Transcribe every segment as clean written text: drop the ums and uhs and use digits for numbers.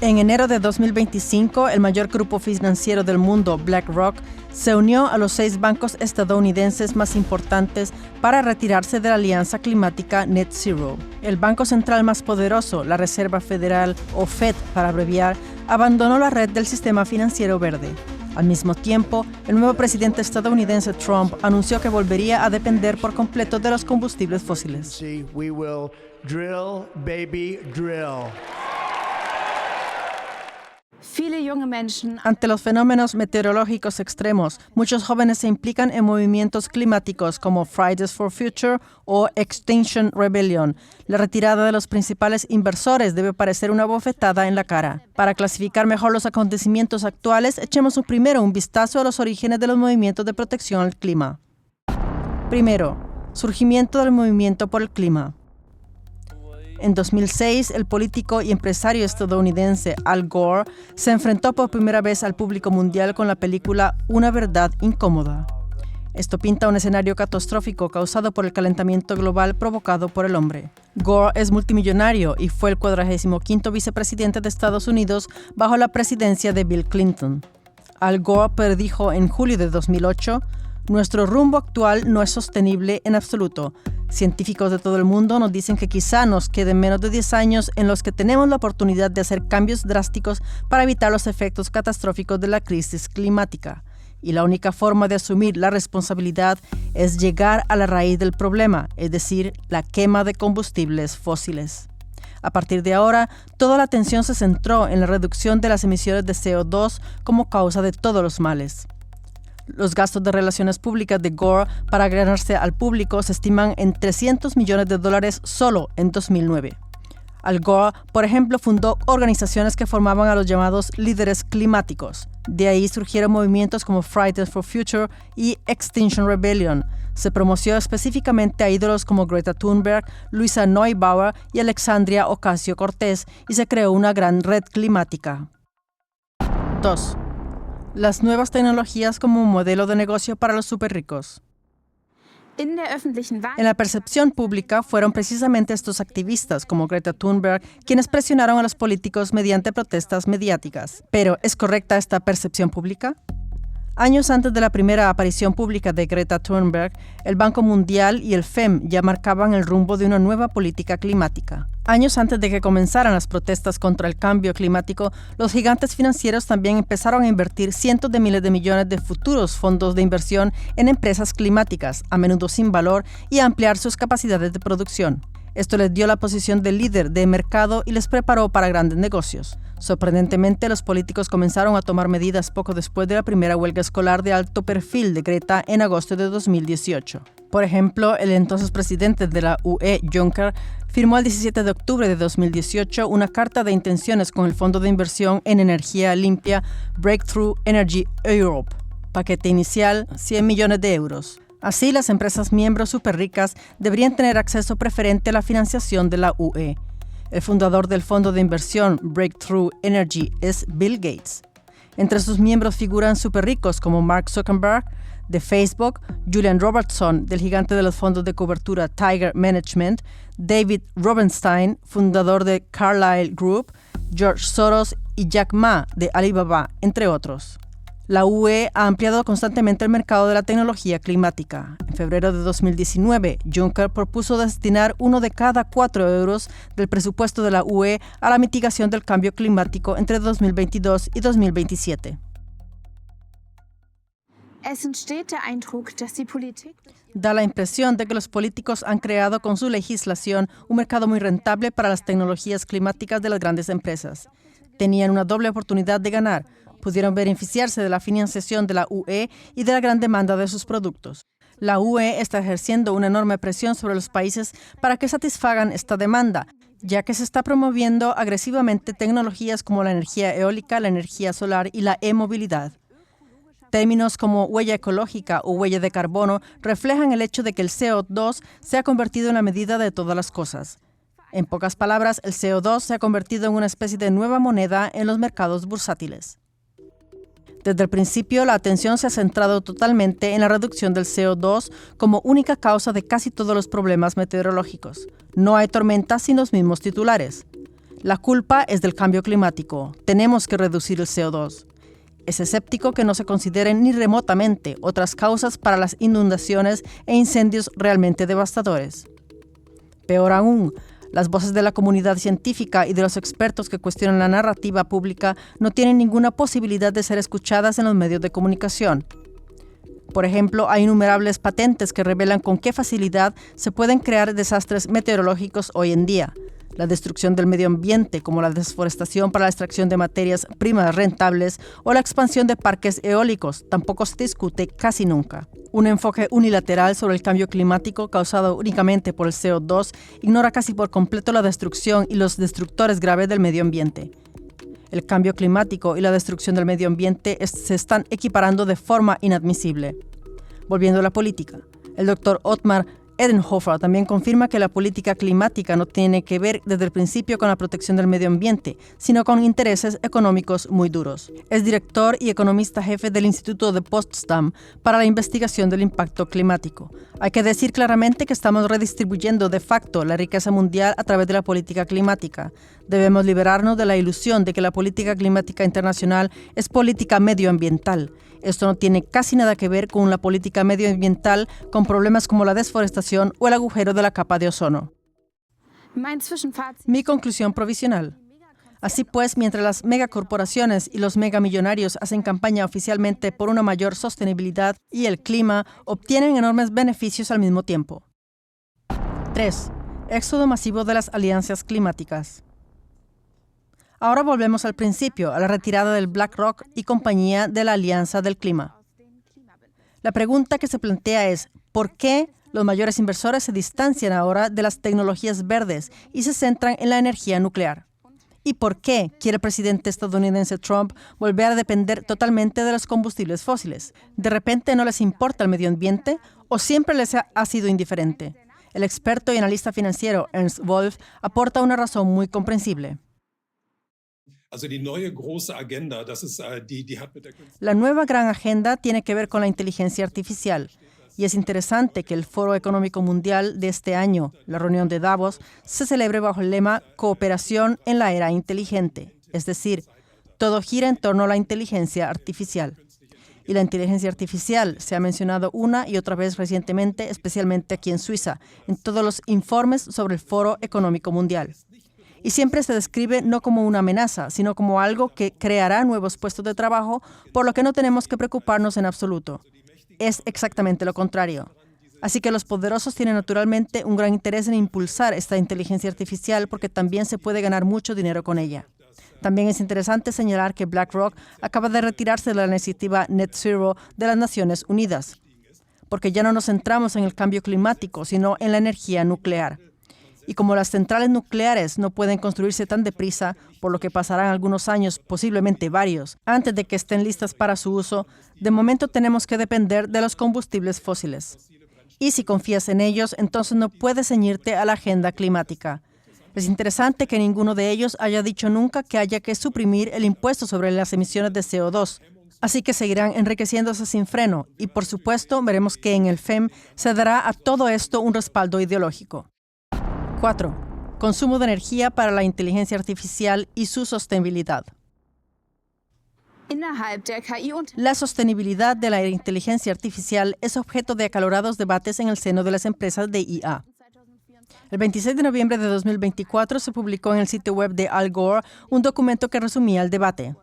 En enero de 2025, el mayor grupo financiero del mundo, BlackRock, se unió a los 6 bancos estadounidenses más importantes para retirarse de la alianza climática Net Zero. El banco central más poderoso, la Reserva Federal, o Fed para abreviar, abandonó la red del sistema financiero verde. Al mismo tiempo, el nuevo presidente estadounidense Trump anunció que volvería a depender por completo de los combustibles fósiles. We will drill, baby, drill. Ante los fenómenos meteorológicos extremos, muchos jóvenes se implican en movimientos climáticos como Fridays for Future o Extinction Rebellion. La retirada de los principales inversores debe parecer una bofetada en la cara. Para clasificar mejor los acontecimientos actuales, echemos primero un vistazo a los orígenes de los movimientos de protección al clima. Primero, surgimiento del movimiento por el clima. En 2006, el político y empresario estadounidense Al Gore se enfrentó por primera vez al público mundial con la película Una verdad incómoda. Esto pinta un escenario catastrófico causado por el calentamiento global provocado por el hombre. Gore es multimillonario y fue el 45º vicepresidente de Estados Unidos bajo la presidencia de Bill Clinton. Al Gore predijo en julio de 2008: "Nuestro rumbo actual no es sostenible en absoluto. Científicos de todo el mundo nos dicen que quizá nos queden menos de 10 años en los que tenemos la oportunidad de hacer cambios drásticos para evitar los efectos catastróficos de la crisis climática. Y la única forma de asumir la responsabilidad es llegar a la raíz del problema, es decir, la quema de combustibles fósiles". A partir de ahora, toda la atención se centró en la reducción de las emisiones de CO2 como causa de todos los males. Los gastos de relaciones públicas de Gore para ganarse al público se estiman en $300 millones solo en 2009. Al Gore, por ejemplo, fundó organizaciones que formaban a los llamados líderes climáticos. De ahí surgieron movimientos como Fridays for Future y Extinction Rebellion. Se promocionó específicamente a ídolos como Greta Thunberg, Luisa Neubauer y Alexandria Ocasio-Cortez, y se creó una gran red climática. 2. Las nuevas tecnologías como un modelo de negocio para los superricos. En la percepción pública fueron precisamente estos activistas, como Greta Thunberg, quienes presionaron a los políticos mediante protestas mediáticas. Pero, ¿es correcta esta percepción pública? Años antes de la primera aparición pública de Greta Thunberg, el Banco Mundial y el FEM ya marcaban el rumbo de una nueva política climática. Años antes de que comenzaran las protestas contra el cambio climático, los gigantes financieros también empezaron a invertir cientos de miles de millones de futuros fondos de inversión en empresas climáticas, a menudo sin valor, y a ampliar sus capacidades de producción. Esto les dio la posición de líder de mercado y les preparó para grandes negocios. Sorprendentemente, los políticos comenzaron a tomar medidas poco después de la primera huelga escolar de alto perfil de Greta en agosto de 2018. Por ejemplo, el entonces presidente de la UE, Juncker, firmó el 17 de octubre de 2018 una carta de intenciones con el fondo de inversión en energía limpia Breakthrough Energy Europe, paquete inicial $100 millones. Así, las empresas miembros superricas deberían tener acceso preferente a la financiación de la UE. El fundador del fondo de inversión Breakthrough Energy es Bill Gates. Entre sus miembros figuran superricos como Mark Zuckerberg, de Facebook, Julian Robertson, del gigante de los fondos de cobertura Tiger Management, David Rubenstein, fundador de Carlyle Group, George Soros y Jack Ma, de Alibaba, entre otros. La UE ha ampliado constantemente el mercado de la tecnología climática. En febrero de 2019, Juncker propuso destinar 1 de cada 4 euros del presupuesto de la UE a la mitigación del cambio climático entre 2022 y 2027. Da la impresión de que los políticos han creado con su legislación un mercado muy rentable para las tecnologías climáticas de las grandes empresas. Tenían una doble oportunidad de ganar. Pudieron beneficiarse de la financiación de la UE y de la gran demanda de sus productos. La UE está ejerciendo una enorme presión sobre los países para que satisfagan esta demanda, ya que se está promoviendo agresivamente tecnologías como la energía eólica, la energía solar y la e-movilidad. Términos como huella ecológica o huella de carbono reflejan el hecho de que el CO2 se ha convertido en la medida de todas las cosas. En pocas palabras, el CO2 se ha convertido en una especie de nueva moneda en los mercados bursátiles. Desde el principio, la atención se ha centrado totalmente en la reducción del CO2 como única causa de casi todos los problemas meteorológicos. No hay tormentas sin los mismos titulares. La culpa es del cambio climático. Tenemos que reducir el CO2. Es escéptico que no se consideren ni remotamente otras causas para las inundaciones e incendios realmente devastadores. Peor aún, las voces de la comunidad científica y de los expertos que cuestionan la narrativa pública no tienen ninguna posibilidad de ser escuchadas en los medios de comunicación. Por ejemplo, hay innumerables patentes que revelan con qué facilidad se pueden crear desastres meteorológicos hoy en día. La destrucción del medio ambiente, como la desforestación para la extracción de materias primas rentables o la expansión de parques eólicos, tampoco se discute casi nunca. Un enfoque unilateral sobre el cambio climático causado únicamente por el CO2 ignora casi por completo la destrucción y los destructores graves del medio ambiente. El cambio climático y la destrucción del medio ambiente se están equiparando de forma inadmisible. Volviendo a la política, el Dr. Ottmar Edenhofer también confirma que la política climática no tiene que ver desde el principio con la protección del medio ambiente, sino con intereses económicos muy duros. Es director y economista jefe del Instituto de Potsdam para la investigación del impacto climático. Hay que decir claramente que estamos redistribuyendo de facto la riqueza mundial a través de la política climática. Debemos liberarnos de la ilusión de que la política climática internacional es política medioambiental. Esto no tiene casi nada que ver con la política medioambiental, con problemas como la desforestación o el agujero de la capa de ozono. Mi conclusión provisional. Así pues, mientras las megacorporaciones y los megamillonarios hacen campaña oficialmente por una mayor sostenibilidad y el clima, obtienen enormes beneficios al mismo tiempo. 3. Éxodo masivo de las alianzas climáticas. Ahora volvemos al principio, a la retirada del BlackRock y compañía de la Alianza del Clima. La pregunta que se plantea es, ¿por qué los mayores inversores se distancian ahora de las tecnologías verdes y se centran en la energía nuclear? ¿Y por qué quiere el presidente estadounidense Trump volver a depender totalmente de los combustibles fósiles? ¿De repente no les importa el medio ambiente o siempre les ha sido indiferente? El experto y analista financiero Ernst Wolf aporta una razón muy comprensible. La nueva gran agenda tiene que ver con la inteligencia artificial. Y es interesante que el Foro Económico Mundial de este año, la reunión de Davos, se celebre bajo el lema Cooperación en la era inteligente. Es decir, todo gira en torno a la inteligencia artificial. Y la inteligencia artificial se ha mencionado una y otra vez recientemente, especialmente aquí en Suiza, en todos los informes sobre el Foro Económico Mundial. Y siempre se describe no como una amenaza, sino como algo que creará nuevos puestos de trabajo, por lo que no tenemos que preocuparnos en absoluto. Es exactamente lo contrario. Así que los poderosos tienen naturalmente un gran interés en impulsar esta inteligencia artificial porque también se puede ganar mucho dinero con ella. También es interesante señalar que BlackRock acaba de retirarse de la iniciativa Net Zero de las Naciones Unidas, porque ya no nos centramos en el cambio climático, sino en la energía nuclear. Y como las centrales nucleares no pueden construirse tan deprisa, por lo que pasarán algunos años, posiblemente varios, antes de que estén listas para su uso, de momento tenemos que depender de los combustibles fósiles. Y si confías en ellos, entonces no puedes ceñirte a la agenda climática. Es interesante que ninguno de ellos haya dicho nunca que haya que suprimir el impuesto sobre las emisiones de CO2. Así que seguirán enriqueciéndose sin freno. Y por supuesto, veremos que en el FEM se dará a todo esto un respaldo ideológico. 4. Consumo de energía para la inteligencia artificial y su sostenibilidad. La sostenibilidad de la inteligencia artificial es objeto de acalorados debates en el seno de las empresas de IA. El 26 de noviembre de 2024 se publicó en el sitio web de Al Gore un documento que resumía el debate.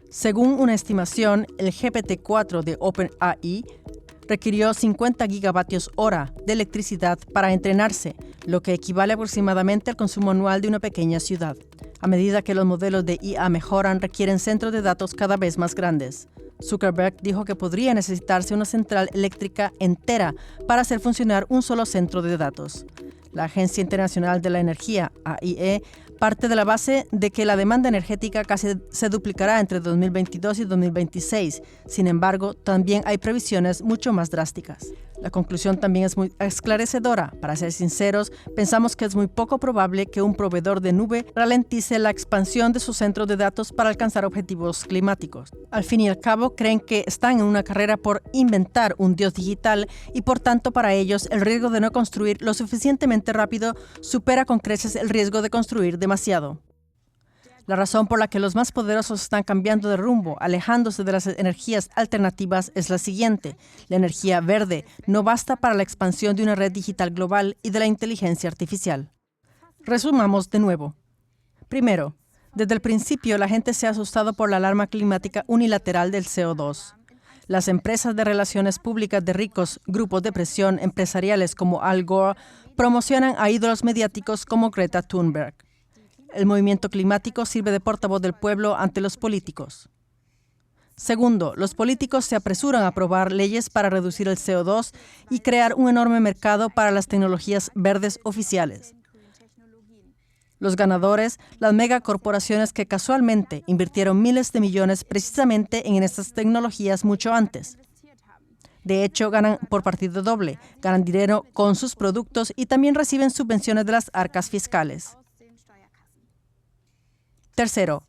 Según una estimación, el GPT-4 de OpenAI requirió 50 gigavatios hora de electricidad para entrenarse, lo que equivale aproximadamente al consumo anual de una pequeña ciudad. A medida que los modelos de IA mejoran, requieren centros de datos cada vez más grandes. Zuckerberg dijo que podría necesitarse una central eléctrica entera para hacer funcionar un solo centro de datos. La Agencia Internacional de la Energía, AIE, parte de la base de que la demanda energética casi se duplicará entre 2022 y 2026. Sin embargo, también hay previsiones mucho más drásticas. La conclusión también es muy esclarecedora. Para ser sinceros, pensamos que es muy poco probable que un proveedor de nube ralentice la expansión de sus centros de datos para alcanzar objetivos climáticos. Al fin y al cabo, creen que están en una carrera por inventar un dios digital y por tanto para ellos el riesgo de no construir lo suficientemente rápido supera con creces el riesgo de construir demasiado. La razón por la que los más poderosos están cambiando de rumbo, alejándose de las energías alternativas, es la siguiente. La energía verde no basta para la expansión de una red digital global y de la inteligencia artificial. Resumamos de nuevo. Primero, desde el principio la gente se ha asustado por la alarma climática unilateral del CO2. Las empresas de relaciones públicas de ricos grupos de presión empresariales como Al Gore promocionan a ídolos mediáticos como Greta Thunberg. El movimiento climático sirve de portavoz del pueblo ante los políticos. Segundo, los políticos se apresuran a aprobar leyes para reducir el CO2 y crear un enorme mercado para las tecnologías verdes oficiales. Los ganadores, las megacorporaciones que casualmente invirtieron miles de millones precisamente en estas tecnologías mucho antes. De hecho, ganan por partido doble, ganan dinero con sus productos y también reciben subvenciones de las arcas fiscales. Tercero,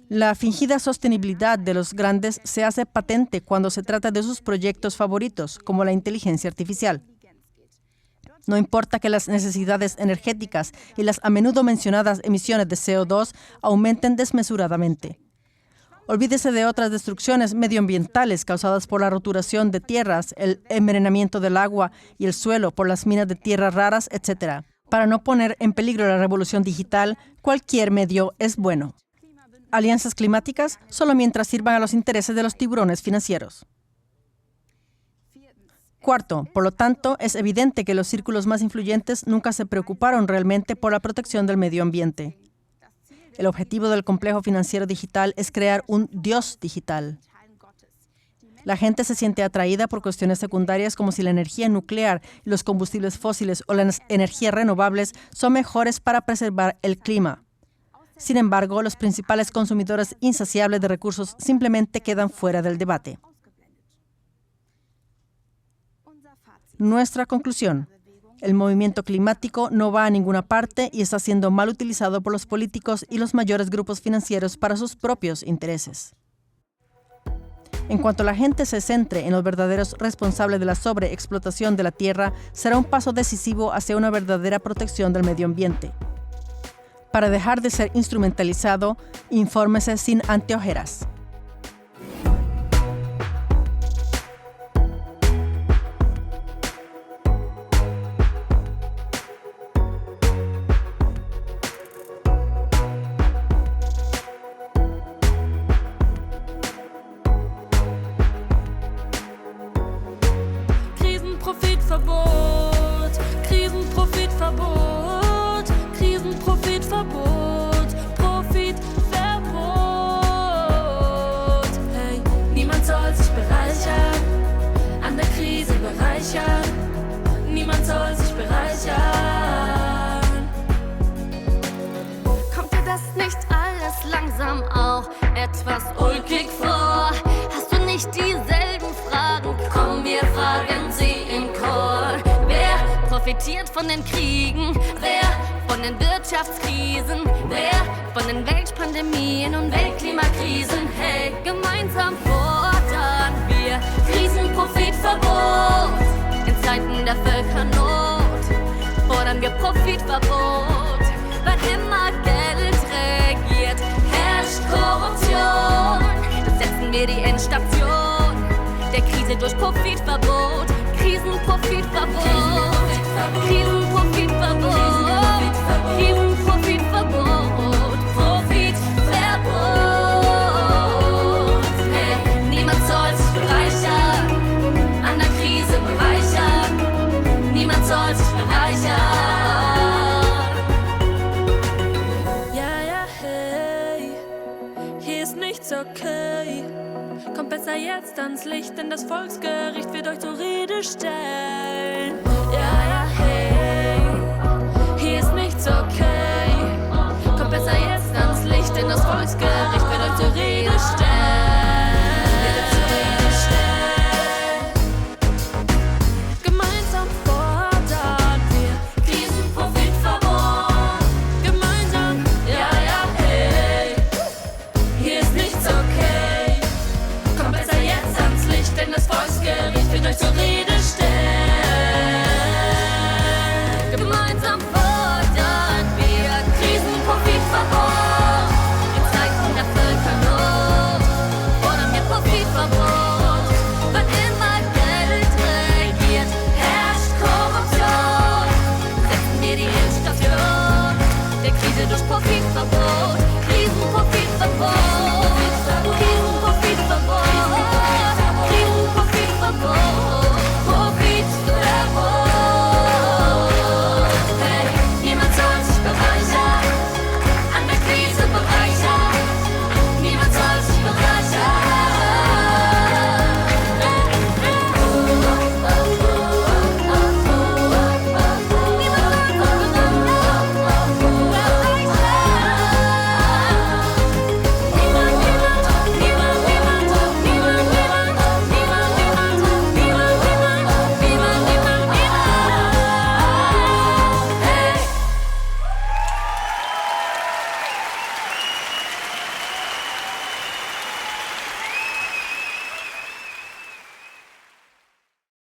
la fingida sostenibilidad de los grandes se hace patente cuando se trata de sus proyectos favoritos, como la inteligencia artificial. No importa que las necesidades energéticas y las a menudo mencionadas emisiones de CO2 aumenten desmesuradamente. Olvídese de otras destrucciones medioambientales causadas por la roturación de tierras, el envenenamiento del agua y el suelo por las minas de tierras raras, etc. Para no poner en peligro la revolución digital, cualquier medio es bueno. Alianzas climáticas solo mientras sirvan a los intereses de los tiburones financieros. Cuarto, por lo tanto, es evidente que los círculos más influyentes nunca se preocuparon realmente por la protección del medio ambiente. El objetivo del complejo financiero digital es crear un Dios digital. La gente se siente atraída por cuestiones secundarias como si la energía nuclear, los combustibles fósiles o las energías renovables son mejores para preservar el clima. Sin embargo, los principales consumidores insaciables de recursos simplemente quedan fuera del debate. Nuestra conclusión. El movimiento climático no va a ninguna parte y está siendo mal utilizado por los políticos y los mayores grupos financieros para sus propios intereses. En cuanto la gente se centre en los verdaderos responsables de la sobreexplotación de la tierra, será un paso decisivo hacia una verdadera protección del medio ambiente. Para dejar de ser instrumentalizado, infórmese sin anteojeras. Krisenprofitverbot, Krisenprofitverbot, Profitverbot. Hey, niemand soll sich bereichern, an der Krise bereichern. Niemand soll sich bereichern. Kommt dir das nicht alles langsam auch etwas ulkig vor? Hast du nicht dieselben Fragen? Komm, wir fragen sie im Chor. Wer profitiert von den Kriegen? Wer von den Wirtschaftskrisen? Wer von den Weltpandemien und Weltklimakrisen? Hey, gemeinsam fordern wir Krisenprofitverbot. In Zeiten der Völkernot fordern wir Profitverbot. Wann immer Geld regiert, herrscht Korruption. Das setzen wir die Endstation der Krise durch Profitverbot. Krisenprofitverbot. Krisenprofitverbot. Krisenprofitverbot. Profitverbot. Hey, niemand soll sich bereichern, an der Krise bereichern. Niemand soll sich bereichern. Ja, ja, hey, hier ist nichts okay. Kommt besser jetzt ans Licht, denn das Volksgericht wird euch zur Rede stellen. Ja, ja, hey, hier ist nichts okay. Kommt besser jetzt ans Licht, denn das Volksgericht